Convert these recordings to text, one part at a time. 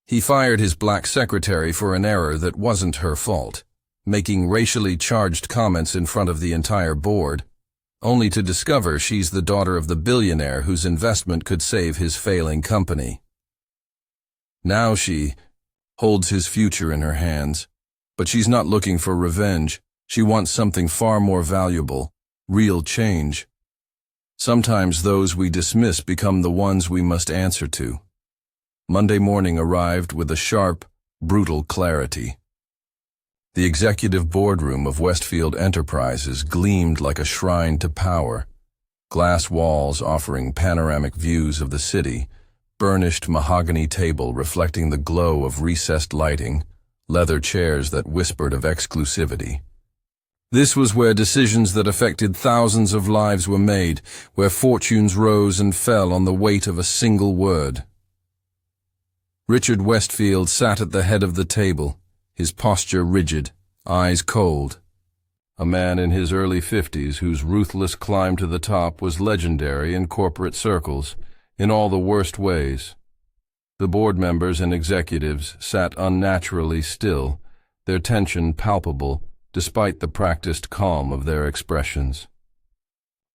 He fired his black secretary for an error that wasn't her fault, making racially charged comments in front of the entire board, only to discover she's the daughter of the billionaire whose investment could save his failing company. Now she holds his future in her hands, but she's not looking for revenge. She wants something far more valuable, real change. Sometimes those we dismiss become the ones we must answer to. Monday morning arrived with a sharp, brutal clarity. The executive boardroom of Westfield Enterprises gleamed like a shrine to power, glass walls offering panoramic views of the city, burnished mahogany table reflecting the glow of recessed lighting, leather chairs that whispered of exclusivity. This was where decisions that affected thousands of lives were made, where fortunes rose and fell on the weight of a single word. Richard Westfield sat at the head of the table, his posture rigid, eyes cold. A man in his early 50s whose ruthless climb to the top was legendary in corporate circles, in all the worst ways. The board members and executives sat unnaturally still, their tension palpable, despite the practiced calm of their expressions.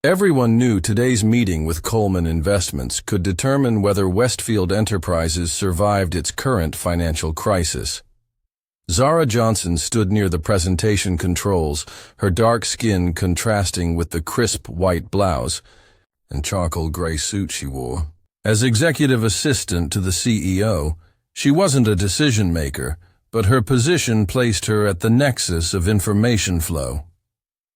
Everyone knew today's meeting with Coleman Investments could determine whether Westfield Enterprises survived its current financial crisis. Zara Johnson stood near the presentation controls, her dark skin contrasting with the crisp white blouse and charcoal gray suit she wore. As executive assistant to the CEO, she wasn't a decision maker, but her position placed her at the nexus of information flow.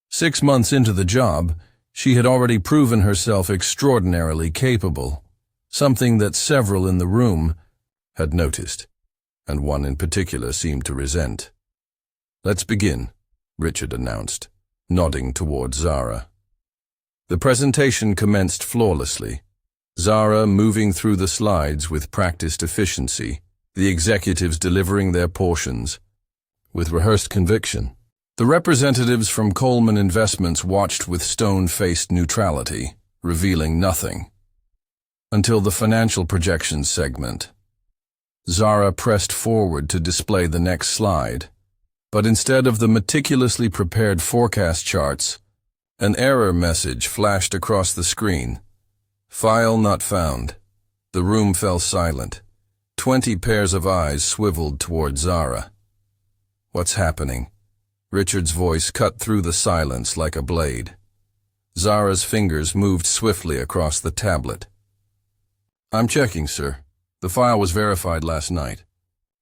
6 months into the job, she had already proven herself extraordinarily capable, something that several in the room had noticed, and one in particular seemed to resent. "Let's begin," Richard announced, nodding toward Zara. The presentation commenced flawlessly, Zara moving through the slides with practiced efficiency, the executives delivering their portions with rehearsed conviction. The representatives from Coleman Investments watched with stone-faced neutrality, revealing nothing. Until the financial projections segment. Zara pressed forward to display the next slide, but instead of the meticulously prepared forecast charts, an error message flashed across the screen. "File not found." The room fell silent. 20 pairs of eyes swiveled toward Zara. "What's happening?" Richard's voice cut through the silence like a blade. Zara's fingers moved swiftly across the tablet. "I'm checking, sir. The file was verified last night."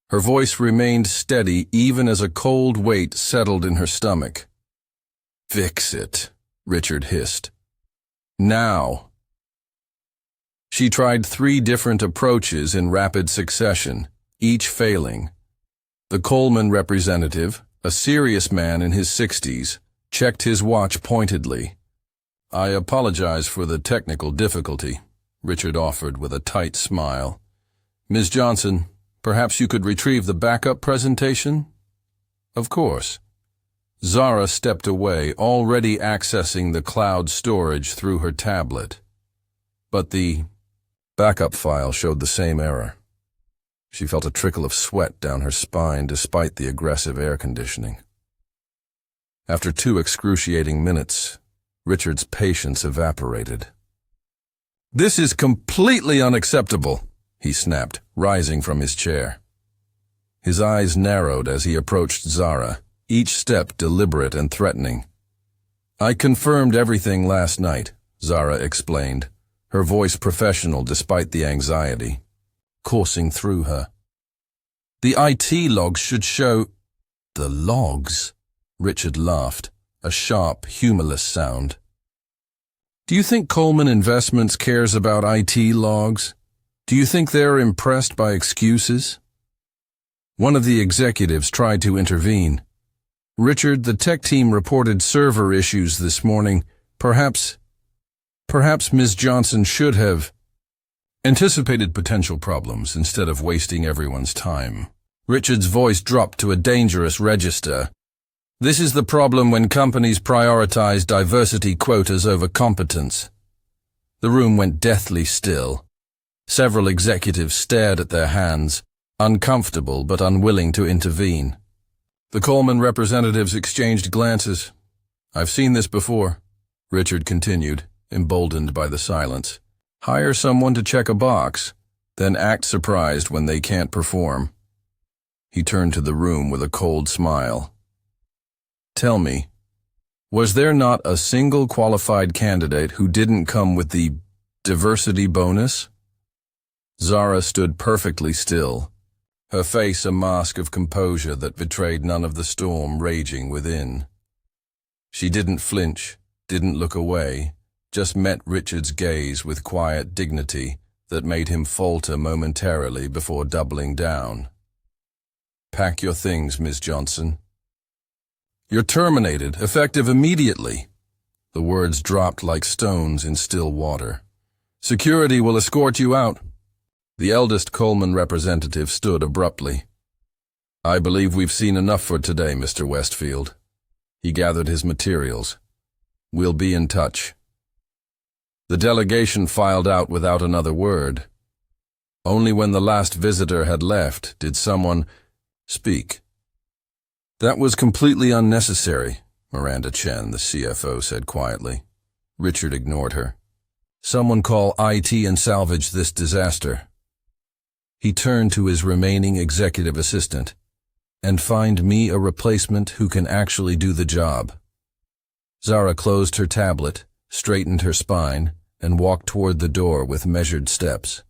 Her voice remained steady even as a cold weight settled in her stomach. "Fix it," Richard hissed. "Now." She tried 3 different approaches in rapid succession, each failing. The Coleman representative, a serious man in his 60s, checked his watch pointedly. "I apologize for the technical difficulty," Richard offered with a tight smile. "Ms. Johnson, perhaps you could retrieve the backup presentation?" "Of course." Zara stepped away, already accessing the cloud storage through her tablet. But the backup file showed the same error. She felt a trickle of sweat down her spine despite the aggressive air conditioning. After 2 excruciating minutes, Richard's patience evaporated. "This is completely unacceptable," he snapped, rising from his chair. His eyes narrowed as he approached Zara, each step deliberate and threatening. "I confirmed everything last night," Zara explained, her voice professional despite the anxiety coursing through her. "The IT logs should show—" "The logs?" Richard laughed, a sharp, humorless sound. "Do you think Coleman Investments cares about IT logs? Do you think they're impressed by excuses?" One of the executives tried to intervene. "Richard, the tech team reported server issues this morning. Perhaps Ms. Johnson should have anticipated potential problems instead of wasting everyone's time." Richard's voice dropped to a dangerous register. "This is the problem when companies prioritize diversity quotas over competence." The room went deathly still. Several executives stared at their hands, uncomfortable but unwilling to intervene. The Coleman representatives exchanged glances. "I've seen this before," Richard continued, emboldened by the silence. "Hire someone to check a box, then act surprised when they can't perform." He turned to the room with a cold smile. "Tell me, was there not a single qualified candidate who didn't come with the diversity bonus?" Zara stood perfectly still, her face a mask of composure that betrayed none of the storm raging within. She didn't flinch, didn't look away, just met Richard's gaze with quiet dignity that made him falter momentarily before doubling down. "Pack your things, Ms. Johnson. You're terminated, effective immediately." The words dropped like stones in still water. "Security will escort you out." The eldest Coleman representative stood abruptly. "I believe we've seen enough for today, Mr. Westfield." He gathered his materials. "We'll be in touch." The delegation filed out without another word. Only when the last visitor had left did someone speak. "That was completely unnecessary," Miranda Chen, the CFO, said quietly. Richard ignored her. "Someone call IT and salvage this disaster." He turned to his remaining executive assistant. "And find me a replacement who can actually do the job." Zara closed her tablet, straightened her spine, and walked toward the door with measured steps.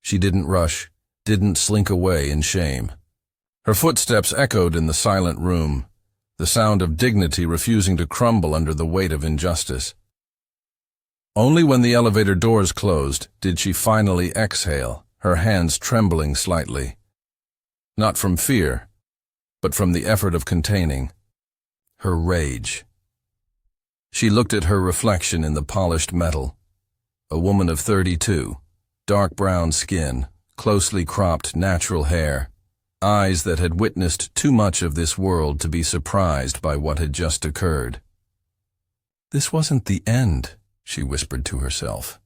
She didn't rush, didn't slink away in shame. Her footsteps echoed in the silent room, the sound of dignity refusing to crumble under the weight of injustice. Only when the elevator doors closed did she finally exhale, her hands trembling slightly. Not from fear, but from the effort of containing her rage. She looked at her reflection in the polished metal. A woman of 32, dark brown skin, closely cropped natural hair, eyes that had witnessed too much of this world to be surprised by what had just occurred. "This wasn't the end," she whispered to herself.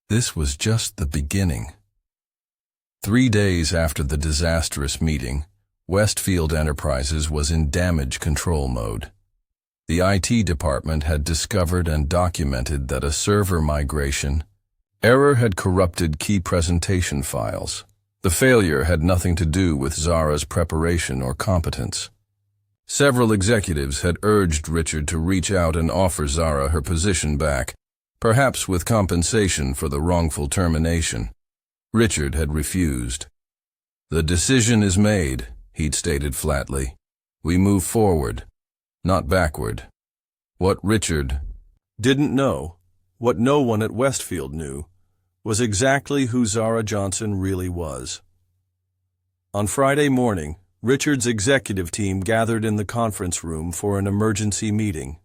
"This was just the beginning." 3 days after the disastrous meeting, Westfield Enterprises was in damage control mode. The IT department had discovered and documented that a server migration error had corrupted key presentation files. The failure had nothing to do with Zara's preparation or competence. Several executives had urged Richard to reach out and offer Zara her position back, perhaps with compensation for the wrongful termination. Richard had refused. "The decision is made," he'd stated flatly. "We move forward, not backward." What Richard didn't know, what no one at Westfield knew, was exactly who Zara Johnson really was. On Friday morning, Richard's executive team gathered in the conference room for an emergency meeting.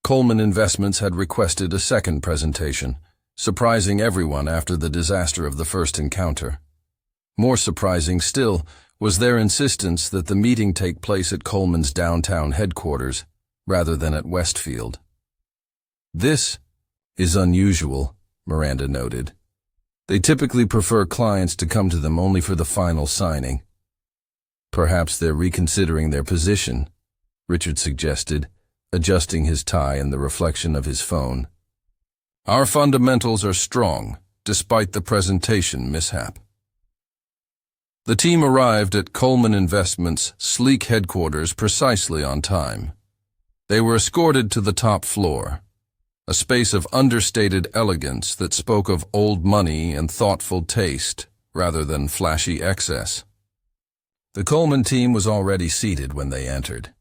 Coleman Investments had requested a second presentation, surprising everyone after the disaster of the first encounter. More surprising still was their insistence that the meeting take place at Coleman's downtown headquarters, rather than at Westfield. "This is unusual," Miranda noted. "They typically prefer clients to come to them only for the final signing." "Perhaps they're reconsidering their position," Richard suggested, adjusting his tie in the reflection of his phone. "Our fundamentals are strong, despite the presentation mishap." The team arrived at Coleman Investments' sleek headquarters precisely on time. They were escorted to the top floor, a space of understated elegance that spoke of old money and thoughtful taste rather than flashy excess. The Coleman team was already seated when they entered.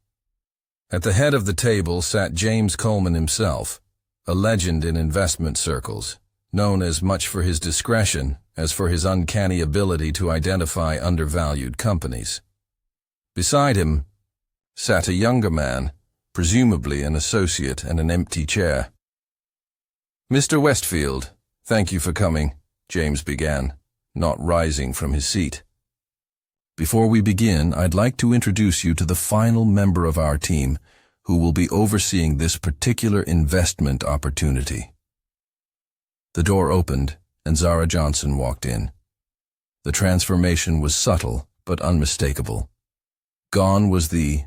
At the head of the table sat James Coleman himself, a legend in investment circles, known as much for his discretion as for his uncanny ability to identify undervalued companies. Beside him sat a younger man, presumably an associate, and an empty chair. "Mr. Westfield, thank you for coming," James began, not rising from his seat. "Before we begin, I'd like to introduce you to the final member of our team who will be overseeing this particular investment opportunity." The door opened, and Zara Johnson walked in. The transformation was subtle but unmistakable. Gone was the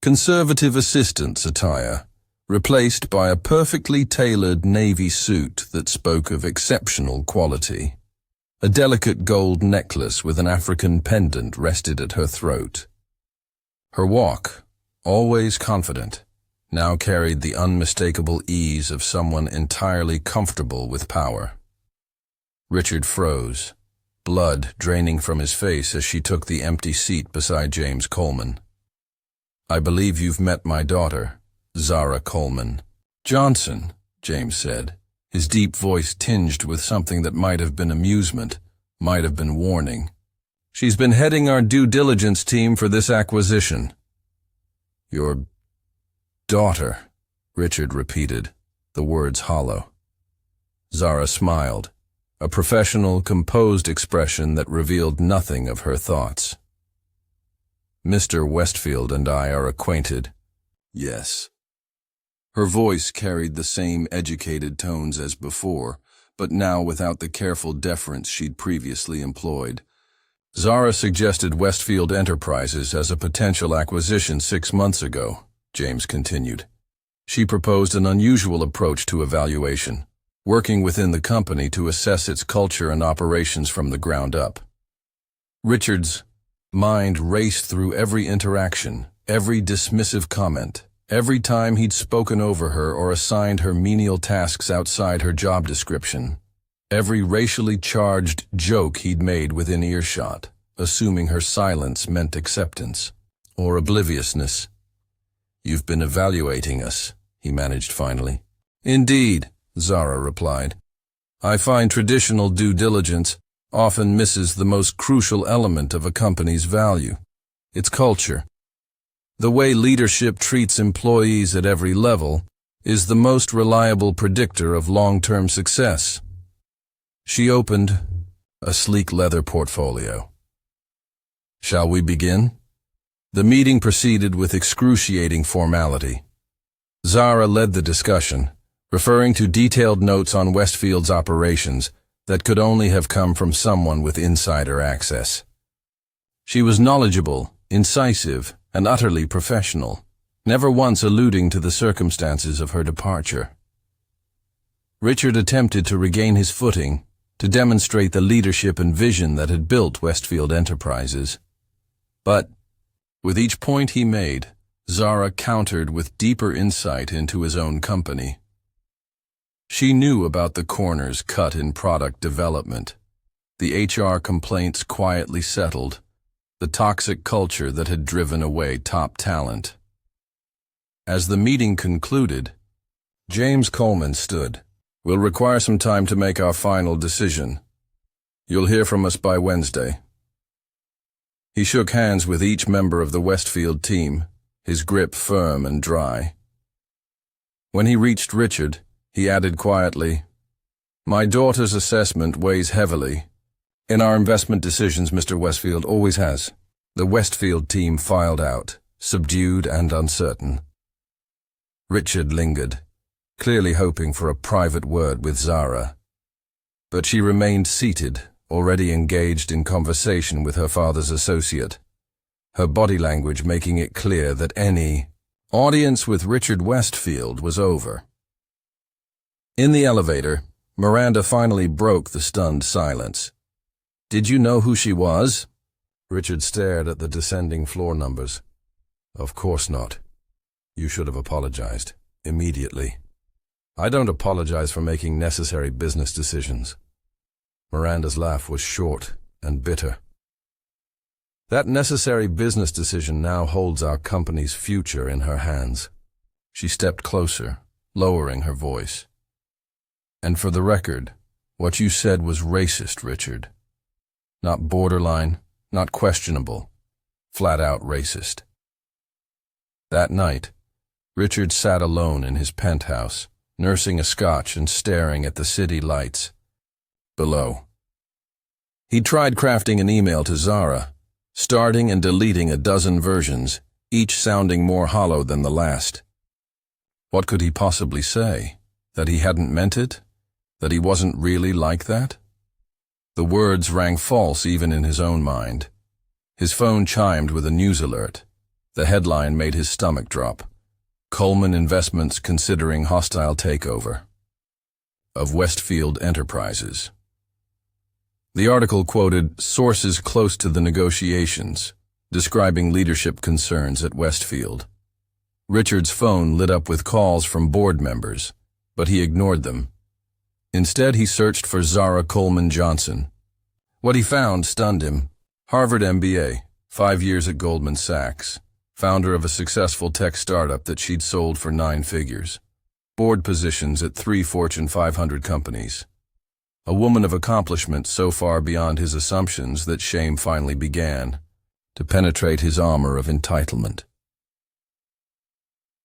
conservative assistant's attire, replaced by a perfectly tailored navy suit that spoke of exceptional quality. A delicate gold necklace with an African pendant rested at her throat. Her walk, always confident, now carried the unmistakable ease of someone entirely comfortable with power. Richard froze, blood draining from his face as she took the empty seat beside James Coleman. "I believe you've met my daughter, Zara Coleman." "Johnson," James said, his deep voice tinged with something that might have been amusement, might have been warning. "She's been heading our due diligence team for this acquisition." "Your daughter," Richard repeated, the words hollow. Zara smiled, a professional, composed expression that revealed nothing of her thoughts. "Mr. Westfield and I are acquainted." "Yes." Her voice carried the same educated tones as before, but now without the careful deference she'd previously employed. "Zara suggested Westfield Enterprises as a potential acquisition 6 months ago," James continued. "She proposed an unusual approach to evaluation, working within the company to assess its culture and operations from the ground up." Richard's mind raced through every interaction, every dismissive comment, every time he'd spoken over her or assigned her menial tasks outside her job description, every racially charged joke he'd made within earshot, assuming her silence meant acceptance or obliviousness. "You've been evaluating us," he managed finally. "Indeed," Zara replied. "I find traditional due diligence often misses the most crucial element of a company's value, its culture. The way leadership treats employees at every level is the most reliable predictor of long-term success." She opened a sleek leather portfolio. "Shall we begin?" The meeting proceeded with excruciating formality. Zara led the discussion, referring to detailed notes on Westfield's operations that could only have come from someone with insider access. She was knowledgeable, incisive, and utterly professional, never once alluding to the circumstances of her departure. Richard attempted to regain his footing, to demonstrate the leadership and vision that had built Westfield Enterprises. But, with each point he made, Zara countered with deeper insight into his own company. She knew about the corners cut in product development, the HR complaints quietly settled, the toxic culture that had driven away top talent. As the meeting concluded, James Coleman stood. "We'll require some time to make our final decision. You'll hear from us by Wednesday." He shook hands with each member of the Westfield team, his grip firm and dry. When he reached Richard, he added quietly, "My daughter's assessment weighs heavily. In our investment decisions, Mr. Westfield always has." The Westfield team filed out, subdued and uncertain. Richard lingered, clearly hoping for a private word with Zara. But she remained seated, already engaged in conversation with her father's associate, her body language making it clear that any audience with Richard Westfield was over. In the elevator, Miranda finally broke the stunned silence. "Did you know who she was?" Richard stared at the descending floor numbers. "Of course not. You should have apologized. Immediately." "I don't apologize for making necessary business decisions." Miranda's laugh was short and bitter. "That necessary business decision now holds our company's future in her hands." She stepped closer, lowering her voice. "And for the record, what you said was racist, Richard. Not borderline, not questionable, flat out racist." That night, Richard sat alone in his penthouse, nursing a scotch and staring at the city lights below. He tried crafting an email to Zara, starting and deleting a dozen versions, each sounding more hollow than the last. What could he possibly say? That he hadn't meant it? That he wasn't really like that? The words rang false even in his own mind. His phone chimed with a news alert. The headline made his stomach drop. Coleman Investments considering hostile takeover of Westfield Enterprises. The article quoted sources close to the negotiations, describing leadership concerns at Westfield. Richard's phone lit up with calls from board members, but he ignored them. Instead, he searched for Zara Coleman Johnson. What he found stunned him. Harvard MBA, 5 years at Goldman Sachs, founder of a successful tech startup that she'd sold for 9 figures. Board positions at 3 Fortune 500 companies. A woman of accomplishment so far beyond his assumptions that shame finally began to penetrate his armor of entitlement.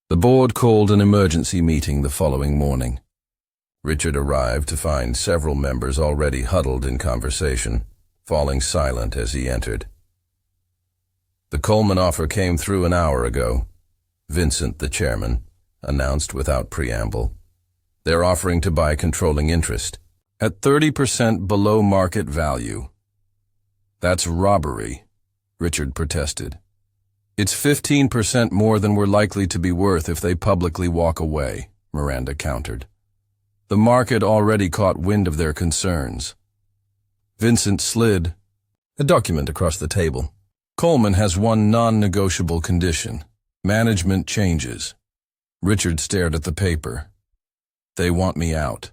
The board called an emergency meeting the following morning. Richard arrived to find several members already huddled in conversation, falling silent as he entered. The Coleman offer came through an hour ago. Vincent, the chairman, announced without preamble. They're offering to buy controlling interest at 30% below market value. That's robbery, Richard protested. It's 15% more than we're likely to be worth if they publicly walk away, Miranda countered. The market already caught wind of their concerns. Vincent slid a document across the table. Coleman has one non-negotiable condition: management changes. Richard stared at the paper. They want me out.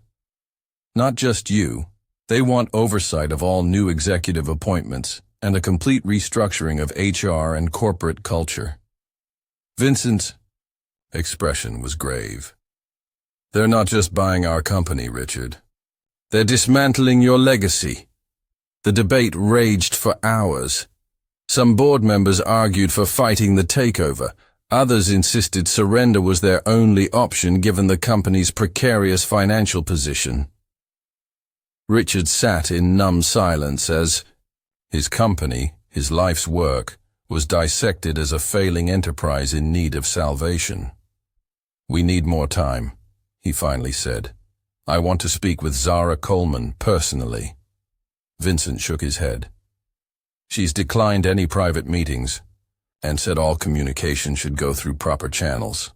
Not just you. They want oversight of all new executive appointments and a complete restructuring of HR and corporate culture. Vincent's expression was grave. They're not just buying our company, Richard. They're dismantling your legacy. The debate raged for hours. Some board members argued for fighting the takeover. Others insisted surrender was their only option given the company's precarious financial position. Richard sat in numb silence as his company, his life's work, was dissected as a failing enterprise in need of salvation. We need more time, he finally said. I want to speak with Zara Coleman personally. Vincent shook his head. She's declined any private meetings and said all communication should go through proper channels.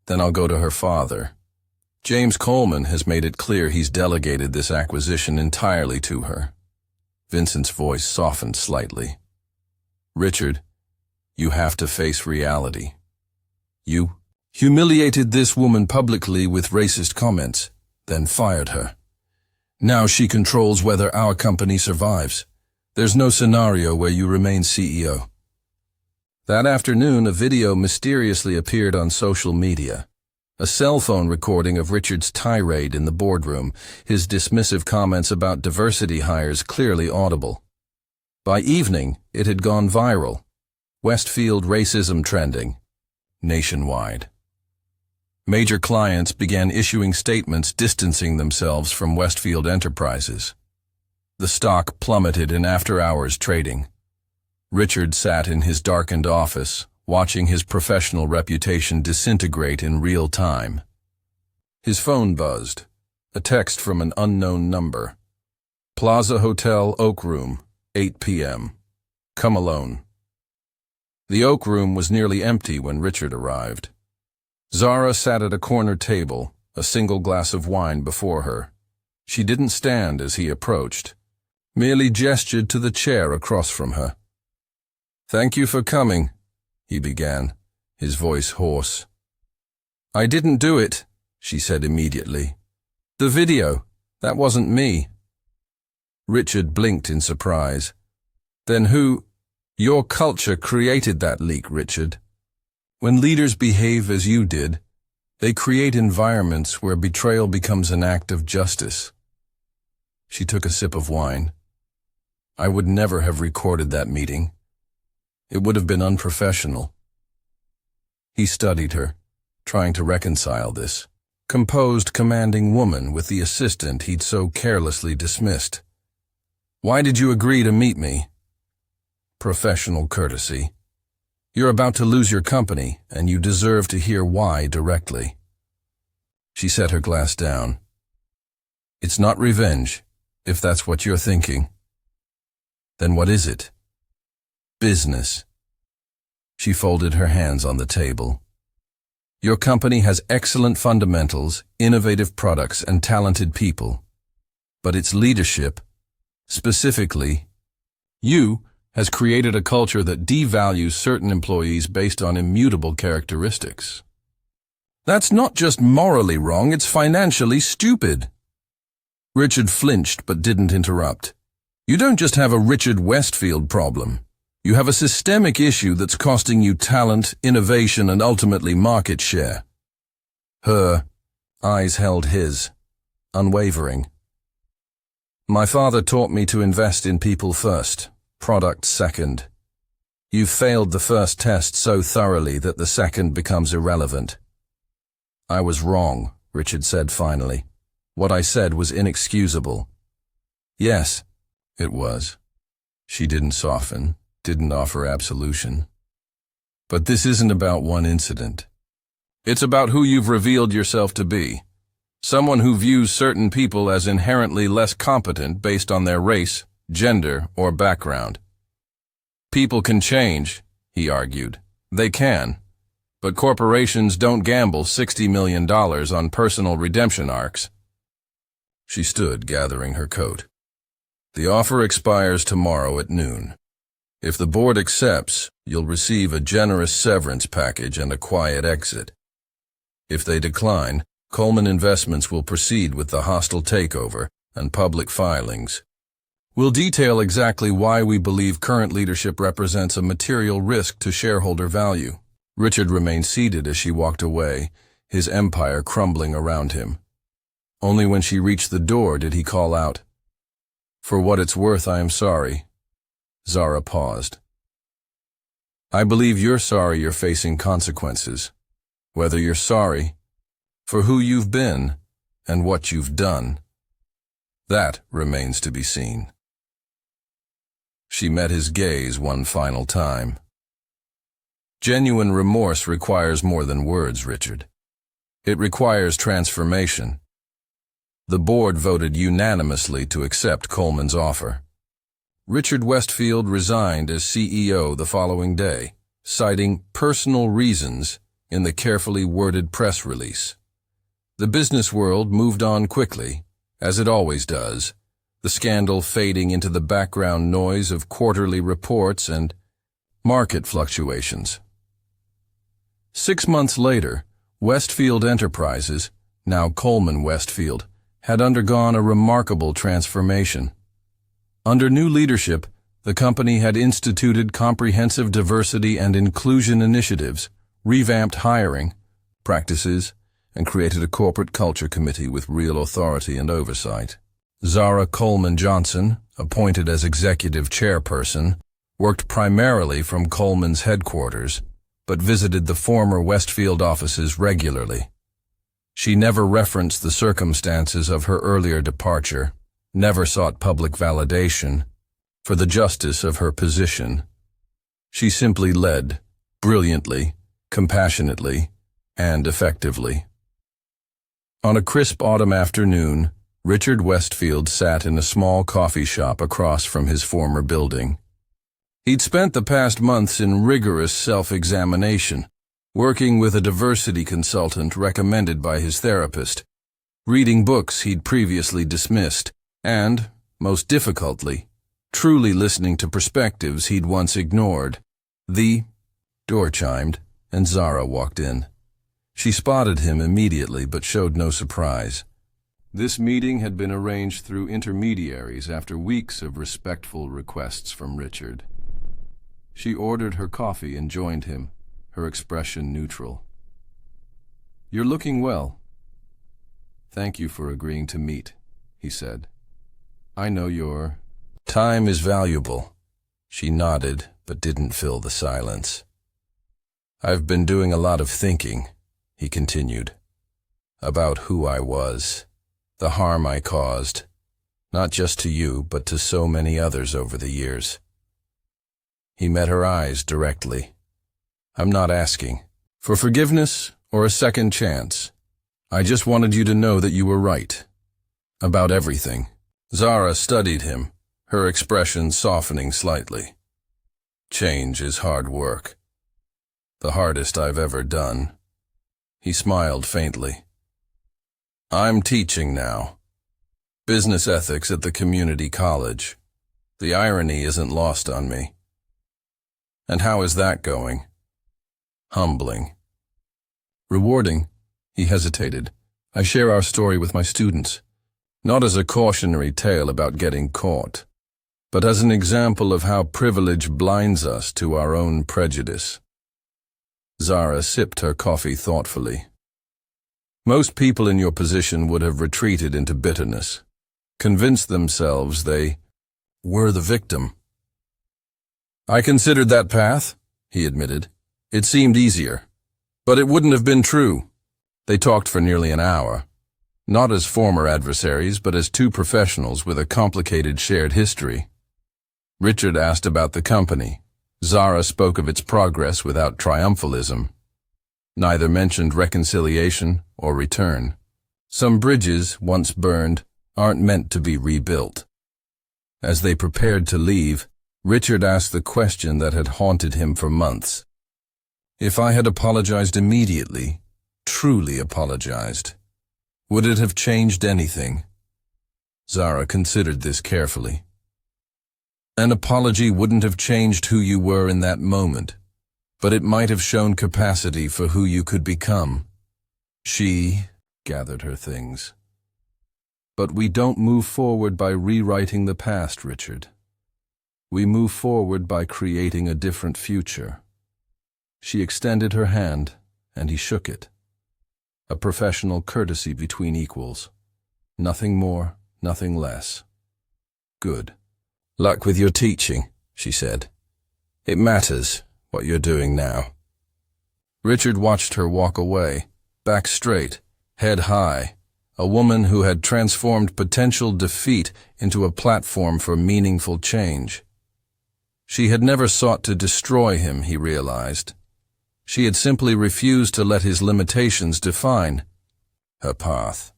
Then I'll go to her father. James Coleman has made it clear he's delegated this acquisition entirely to her. Vincent's voice softened slightly. Richard, you have to face reality. You humiliated this woman publicly with racist comments, then fired her. Now she controls whether our company survives. There's no scenario where you remain CEO. That afternoon, a video mysteriously appeared on social media. A cell phone recording of Richard's tirade in the boardroom, his dismissive comments about diversity hires clearly audible. By evening, it had gone viral. Westfield racism trending nationwide. Major clients began issuing statements distancing themselves from Westfield Enterprises. The stock plummeted in after-hours trading. Richard sat in his darkened office, watching his professional reputation disintegrate in real time. His phone buzzed, a text from an unknown number. Plaza Hotel Oak Room, 8 p.m. Come alone. The Oak Room was nearly empty when Richard arrived. Zara sat at a corner table, a single glass of wine before her. She didn't stand as he approached, merely gestured to the chair across from her. Thank you for coming, he began, his voice hoarse. I didn't do it, she said immediately. The video, that wasn't me. Richard blinked in surprise. Then who? Your culture created that leak, Richard. When leaders behave as you did, they create environments where betrayal becomes an act of justice. She took a sip of wine. I would never have recorded that meeting. It would have been unprofessional. He studied her, trying to reconcile this composed, commanding woman with the assistant he'd so carelessly dismissed. Why did you agree to meet me? Professional courtesy. You're about to lose your company, and you deserve to hear why directly. She set her glass down. It's not revenge. If that's what you're thinking, then what is it? Business. She folded her hands on the table. Your company has excellent fundamentals, innovative products, and talented people. But its leadership, specifically you, has created a culture that devalues certain employees based on immutable characteristics. That's not just morally wrong, it's financially stupid. Richard flinched but didn't interrupt. You don't just have a Richard Westfield problem. You have a systemic issue that's costing you talent, innovation, and ultimately market share. Her eyes held his, unwavering. My father taught me to invest in people first, product second. You've failed the first test so thoroughly that the second becomes irrelevant. I was wrong, Richard said finally. What I said was inexcusable. Yes, it was. She didn't soften, didn't offer absolution. But this isn't about one incident. It's about who you've revealed yourself to be. Someone who views certain people as inherently less competent based on their race, gender, or background. People can change, he argued. They can. But corporations don't gamble $60 million on personal redemption arcs. She stood, gathering her coat. The offer expires tomorrow at noon. If the board accepts, you'll receive a generous severance package and a quiet exit. If they decline, Coleman Investments will proceed with the hostile takeover and public filings. We'll detail exactly why we believe current leadership represents a material risk to shareholder value. Richard remained seated as she walked away, his empire crumbling around him. Only when she reached the door did he call out, "For what it's worth, I am sorry." Zara paused. I believe you're sorry you're facing consequences. Whether you're sorry for who you've been and what you've done, that remains to be seen. She met his gaze one final time. Genuine remorse requires more than words, Richard. It requires transformation. The board voted unanimously to accept Coleman's offer. Richard Westfield resigned as CEO the following day, citing personal reasons in the carefully worded press release. The business world moved on quickly, as it always does, the scandal fading into the background noise of quarterly reports and market fluctuations. 6 months later, Westfield Enterprises, now Coleman Westfield, had undergone a remarkable transformation. Under new leadership, the company had instituted comprehensive diversity and inclusion initiatives, revamped hiring practices, and created a corporate culture committee with real authority and oversight. Zara Coleman Johnson, appointed as executive chairperson, worked primarily from Coleman's headquarters, but visited the former Westfield offices regularly. She never referenced the circumstances of her earlier departure, never sought public validation for the justice of her position. She simply led, brilliantly, compassionately, and effectively. On a crisp autumn afternoon, Richard Westfield sat in a small coffee shop across from his former building. He'd spent the past months in rigorous self-examination, working with a diversity consultant recommended by his therapist, reading books he'd previously dismissed, and, most difficultly, truly listening to perspectives he'd once ignored. The door chimed, and Zara walked in. She spotted him immediately but showed no surprise. This meeting had been arranged through intermediaries after weeks of respectful requests from Richard. She ordered her coffee and joined him, her expression neutral. "You're looking well." "Thank you for agreeing to meet," he said. "I know your time is valuable." She nodded, but didn't fill the silence. "I've been doing a lot of thinking," he continued, "about who I was, the harm I caused, not just to you, but to so many others over the years." He met her eyes directly. "I'm not asking for forgiveness or a second chance. I just wanted you to know that you were right. About everything. Zara studied him, her expression softening slightly. Change is hard work. The hardest I've ever done. He smiled faintly. I'm teaching now. Business ethics at the community college. The irony isn't lost on me. And how is that going? Humbling. Rewarding. He hesitated. I share our story with my students, not as a cautionary tale about getting caught, but as an example of how privilege blinds us to our own prejudice. Zara sipped her coffee thoughtfully. Most people in your position would have retreated into bitterness, convinced themselves they were the victim. I considered that path, he admitted. It seemed easier, but it wouldn't have been true. They talked for nearly an hour, not as former adversaries, but as two professionals with a complicated shared history. Richard asked about the company. Zara spoke of its progress without triumphalism. Neither mentioned reconciliation or return. Some bridges, once burned, aren't meant to be rebuilt. As they prepared to leave, Richard asked the question that had haunted him for months. If I had apologized immediately, truly apologized, would it have changed anything? Zara considered this carefully. An apology wouldn't have changed who you were in that moment, but it might have shown capacity for who you could become. She gathered her things. But we don't move forward by rewriting the past, Richard. We move forward by creating a different future. She extended her hand, and he shook it. A professional courtesy between equals. Nothing more, nothing less. Good. Luck with your teaching, she said. It matters what you're doing now. Richard watched her walk away, back straight, head high, a woman who had transformed potential defeat into a platform for meaningful change. She had never sought to destroy him, he realized. She had simply refused to let his limitations define her path.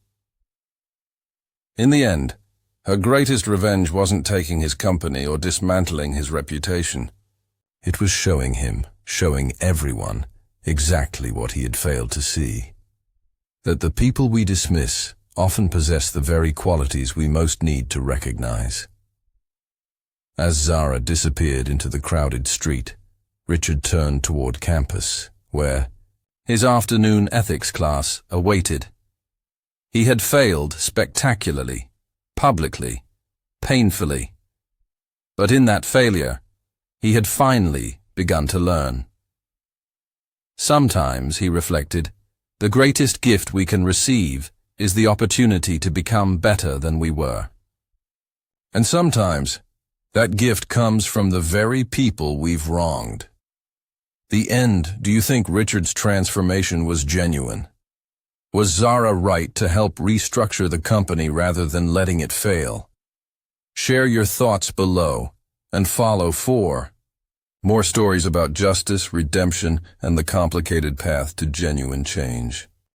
In the end, her greatest revenge wasn't taking his company or dismantling his reputation. It was showing him, showing everyone, exactly what he had failed to see. That the people we dismiss often possess the very qualities we most need to recognize. As Zara disappeared into the crowded street, Richard turned toward campus, where his afternoon ethics class awaited. He had failed spectacularly, publicly, painfully. But in that failure, he had finally begun to learn. Sometimes, he reflected, the greatest gift we can receive is the opportunity to become better than we were. And sometimes, that gift comes from the very people we've wronged. The end, do you think Richard's transformation was genuine? Was Zara right to help restructure the company rather than letting it fail? Share your thoughts below and follow for more stories about justice, redemption, and the complicated path to genuine change.